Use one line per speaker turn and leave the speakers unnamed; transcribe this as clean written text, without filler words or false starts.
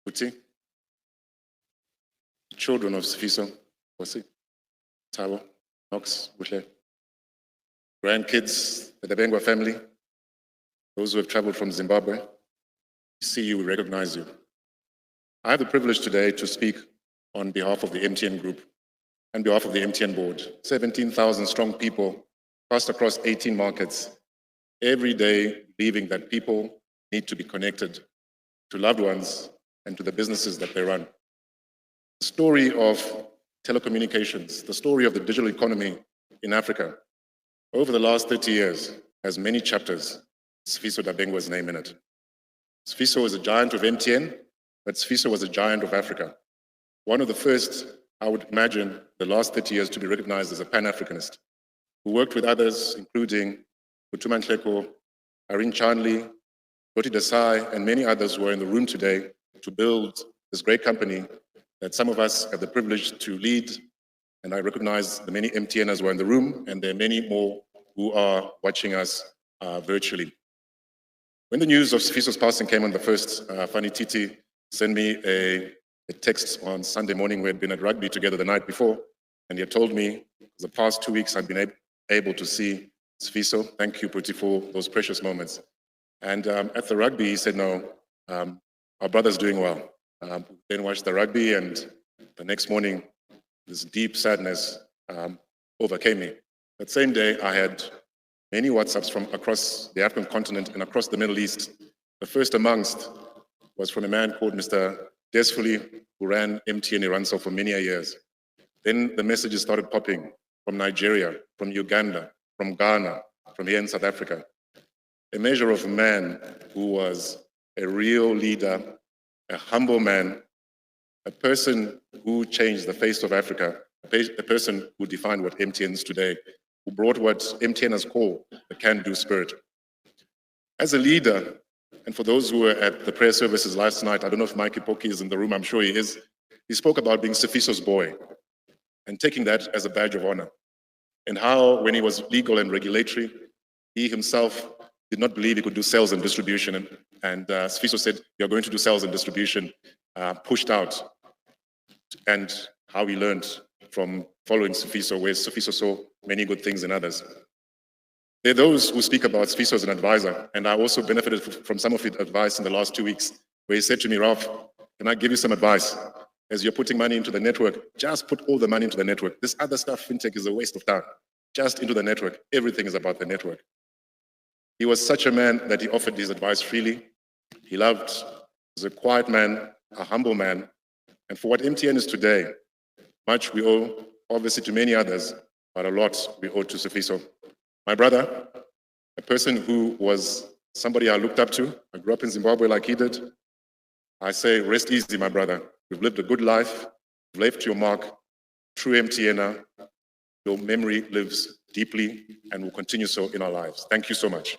Uti, children of Sifiso, Wasi, Tabo, Knox, Buhle, grandkids, the Dabengwa family, those who have traveled from Zimbabwe, we see you, we recognize you. I have the privilege today to speak on behalf of the MTN Group and behalf of the MTN Board, 17,000 strong people cast across 18 markets, every day believing that people need to be connected to loved ones and to the businesses that they run. The story of telecommunications, the story of the digital economy in Africa, over the last 30 years, has many chapters, Sifiso Dabengwa's name in it. Sifiso is a giant of MTN, but Sifiso was a giant of Africa. One of the first, I would imagine, the last 30 years to be recognized as a Pan-Africanist, who worked with others, including Utuman Tleko, Irene Chanley, Doti Desai, and many others who are in the room today to build this great company that some of us have the privilege to lead. And I recognize the many MTNers who are in the room, and there are many more who are watching us virtually. When the news of Sifiso's passing came on the first, Fanny Titi sent me a text on Sunday morning. We had been at rugby together the night before, and he had told me the past 2 weeks I'd been able to see Sifiso. Thank you, Puti, for those precious moments. And at the rugby, he said, no, our brother's doing well. Then watched the rugby, and the next morning, this deep sadness overcame me. That same day, I had many WhatsApps from across the African continent and across the Middle East. The first amongst was from a man called Mr. Desfuli, who ran MTN Iranso for many years. Then the messages started popping from Nigeria, from Uganda, from Ghana, from here in South Africa. A measure of a man who was a real leader, a humble man, a person who changed the face of Africa, a person who defined what MTN is today, who brought what MTNers call the can-do spirit. As a leader, and for those who were at the prayer services last night, I don't know if Mikey Poki is in the room, I'm sure he is, he spoke about being Sifiso's boy and taking that as a badge of honor. And how, when he was legal and regulatory, he himself did not believe he could do sales and distribution. And Sifiso said, you're going to do sales and distribution, pushed out. And how he learned from following Sifiso, where Sifiso saw many good things in others. There are those who speak about Sifiso as an advisor, and I also benefited from some of his advice in the last 2 weeks, where he said to me, Ralph, can I give you some advice? As you're putting money into the network, just put all the money into the network. This other stuff, fintech, is a waste of time. Just into the network. Everything is about the network. He was such a man that he offered his advice freely. He loved, he was a quiet man, a humble man. And for what MTN is today, much we owe, obviously, to many others, but a lot we owe to Sifiso. My brother, a person who was somebody I looked up to. I grew up in Zimbabwe like he did. I say, rest easy, my brother. You've lived a good life. You've left your mark. True MTNer. Your memory lives deeply and will continue so in our lives. Thank you so much.